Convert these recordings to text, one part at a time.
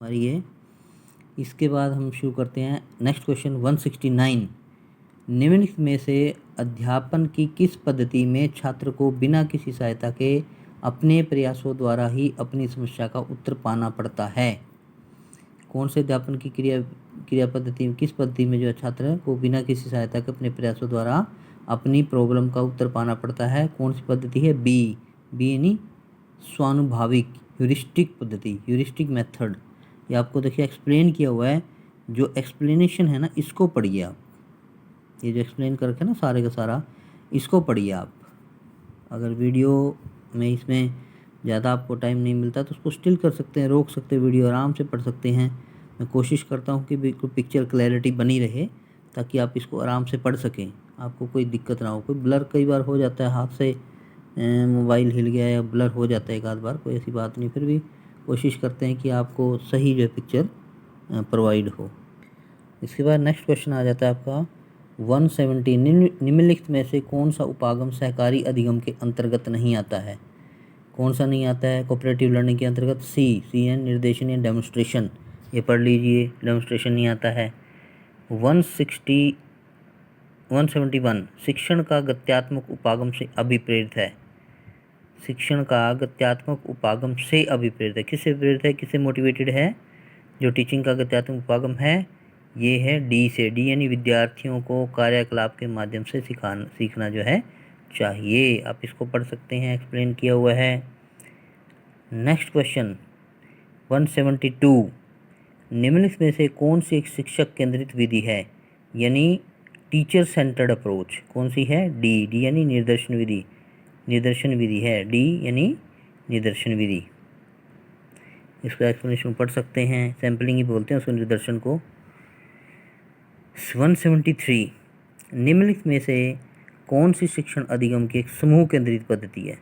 हमारी ये। इसके बाद हम शुरू करते हैं नेक्स्ट क्वेश्चन 169। निम्नलिखित में से अध्यापन की किस पद्धति में छात्र को बिना किसी सहायता के अपने प्रयासों द्वारा ही अपनी समस्या का उत्तर पाना पड़ता है? कौन से अध्यापन की क्रिया पद्धति में, किस पद्धति में जो है छात्र को बिना किसी सहायता के अपने प्रयासों द्वारा अपनी प्रॉब्लम का उत्तर पाना पड़ता है? कौन सी पद्धति है? बी यानी स्वानुभाविक ह्यूरिस्टिक पद्धति, ह्यूरिस्टिक मेथड। ये आपको देखिए एक्सप्लेन किया हुआ है। जो एक्सप्लेनेशन है ना, इसको पढ़िए आप। ये जो एक्सप्लेन कर रखे ना सारे का सारा, इसको पढ़िए आप। अगर वीडियो में इसमें ज़्यादा आपको टाइम नहीं मिलता तो उसको स्टिल कर सकते हैं, रोक सकते हैं, वीडियो आराम से पढ़ सकते हैं। मैं कोशिश करता हूँ कि बिल्कुल पिक्चर क्लैरिटी बनी रहे ताकि आप इसको आराम से पढ़ सकें, आपको कोई दिक्कत ना हो। कोई ब्लर कई बार हो जाता है, हाथ से मोबाइल हिल गया या ब्लर हो जाता है एक आध बार, कोई ऐसी बात नहीं। फिर भी कोशिश करते हैं कि आपको सही जो है पिक्चर प्रोवाइड हो। इसके बाद नेक्स्ट क्वेश्चन आ जाता है आपका 170। निम्नलिखित में से कौन सा उपागम सहकारी अधिगम के अंतर्गत नहीं आता है? कौन सा नहीं आता है कोऑपरेटिव लर्निंग के अंतर्गत? सी एन निर्देशन या डेमोन्स्ट्रेशन। ये पढ़ लीजिए, डेमोन्स्ट्रेशन नहीं आता है। 171 शिक्षण का गत्यात्मक उपागम से अभिप्रेरित है। शिक्षण का गत्यात्मक उपागम से अभिप्रेरित है। किससे प्रेरित है, किससे मोटिवेटेड है? जो टीचिंग का गत्यात्मक उपागम है ये है डी से। डी यानी विद्यार्थियों को कार्यकलाप के माध्यम से सीखना जो है चाहिए। आप इसको पढ़ सकते हैं, एक्सप्लेन किया हुआ है। Next question 172। निम्नलिखित में से कौन सी एक शिक्षक केंद्रित विधि है, यानी टीचर सेंटर्ड अप्रोच? कौन सी है? डी यानी निर्देशन विधि। निर्देशन विधि है डी यानी निर्देशन विधि। इसका एक्सप्लेनेशन पढ़ सकते हैं, सैम्पलिंग ही बोलते हैं उसको, निर्देशन को। 173। निम्नलिखित में से कौन सी शिक्षण अधिगम की एक समूह केंद्रित पद्धति है?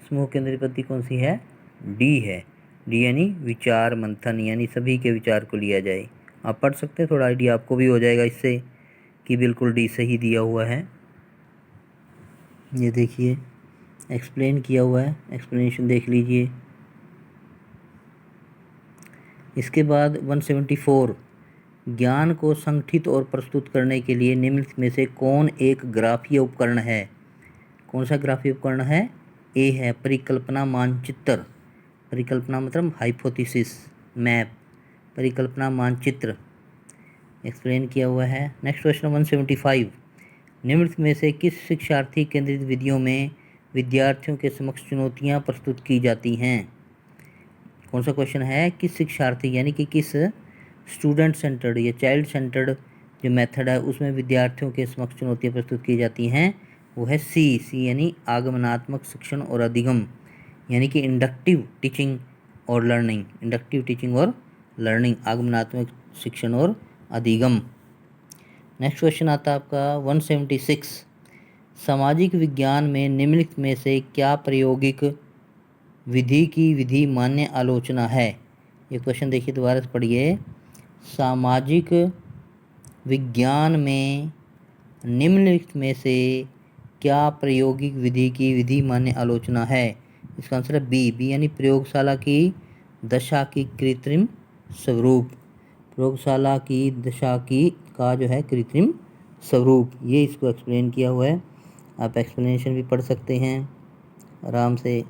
समूह केंद्रित पद्धति कौन सी है? डी है। डी यानी विचार मंथन, यानी सभी के विचार को लिया जाए। आप पढ़ सकते हैं, थोड़ा आइडिया आपको भी हो जाएगा इससे कि बिल्कुल डी सही दिया हुआ है। ये देखिए एक्सप्लेन किया हुआ है, एक्सप्लेनेशन देख लीजिए। इसके बाद 174। ज्ञान को संगठित और प्रस्तुत करने के लिए निम्नलिखित में से कौन एक ग्राफीय उपकरण है? कौन सा ग्राफीय उपकरण है? ए है परिकल्पना मानचित्र। परिकल्पना मतलब हाइपोथेसिस, मैप, परिकल्पना मानचित्र एक्सप्लेन किया हुआ है। Next question 175। निम्नलिखित में से किस शिक्षार्थी केंद्रित विधियों में विद्यार्थियों के समक्ष चुनौतियाँ प्रस्तुत की जाती हैं? कौन सा क्वेश्चन है? किस शिक्षार्थी यानी कि किस स्टूडेंट सेंटर्ड या चाइल्ड सेंटर्ड जो मेथड है उसमें विद्यार्थियों के समक्ष चुनौतियाँ प्रस्तुत की जाती हैं? वो है सी यानी आगमनात्मक शिक्षण और अधिगम, यानी कि इंडक्टिव टीचिंग और लर्निंग। इंडक्टिव टीचिंग और लर्निंग, आगमनात्मक शिक्षण और अधिगम। नेक्स्ट क्वेश्चन आता है आपका 176। सामाजिक विज्ञान में निम्नलिखित में से क्या प्रायोगिक विधि की विधि मान्य आलोचना है? ये क्वेश्चन देखिए, दोबारा से पढ़िए। सामाजिक विज्ञान में निम्नलिखित में से क्या प्रायोगिक विधि की विधि मान्य आलोचना है? इसका आंसर है बी यानी प्रयोगशाला की दशा की कृत्रिम स्वरूप। प्रयोगशाला की दशा की का जो है कृत्रिम स्वरूप, ये इसको एक्सप्लेन किया हुआ है। आप एक्सप्लेनेशन भी पढ़ सकते हैं आराम से।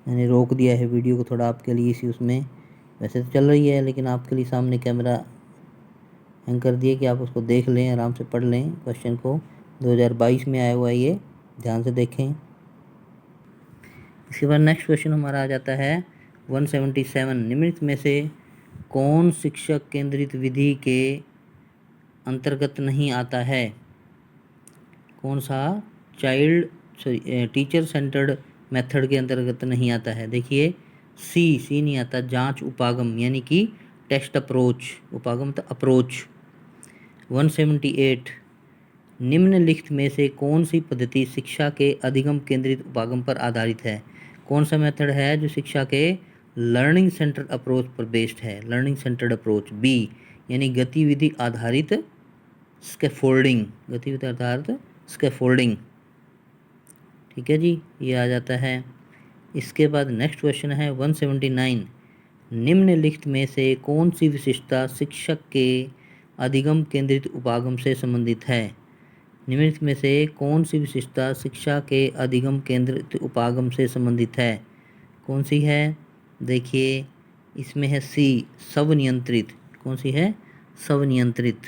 मैंने रोक दिया है वीडियो को थोड़ा आपके लिए, इसी उसमें वैसे तो चल रही है लेकिन आपके लिए सामने कैमरा हैंग कर दिए कि आप उसको देख लें, आराम से पढ़ लें। क्वेश्चन को 2022 में आया हुआ है, ये ध्यान से देखें। इसके बाद नेक्स्ट क्वेश्चन हमारा आ जाता है 177। निम्नलिखित में से कौन शिक्षक केंद्रित विधि के अंतर्गत नहीं आता है? कौन सा? टीचर सेंटर्ड मेथड के अंतर्गत नहीं आता है। देखिए सी नहीं आता, जांच उपागम यानी कि टेस्ट अप्रोच, उपागम तो अप्रोच। 178। निम्नलिखित में से कौन सी पद्धति शिक्षा के अधिगम केंद्रित उपागम पर आधारित है? कौन सा मेथड है जो शिक्षा के लर्निंग सेंटर्ड अप्रोच पर बेस्ड है? लर्निंग सेंटर्ड अप्रोच बी यानी गतिविधि आधारित स्कैफोल्डिंग, गतिविधि आधारित स्कैफोल्डिंग। ठीक है जी, ये आ जाता है। इसके बाद नेक्स्ट क्वेश्चन है 179। निम्नलिखित में से कौन सी विशेषता शिक्षक के अधिगम केंद्रित उपागम से संबंधित है? निम्नलिखित में से कौन सी विशेषता शिक्षा के अधिगम केंद्रित उपागम से संबंधित है? कौन सी है? देखिए इसमें है सी, स्वनियंत्रित। कौन सी है? स्वनियंत्रित।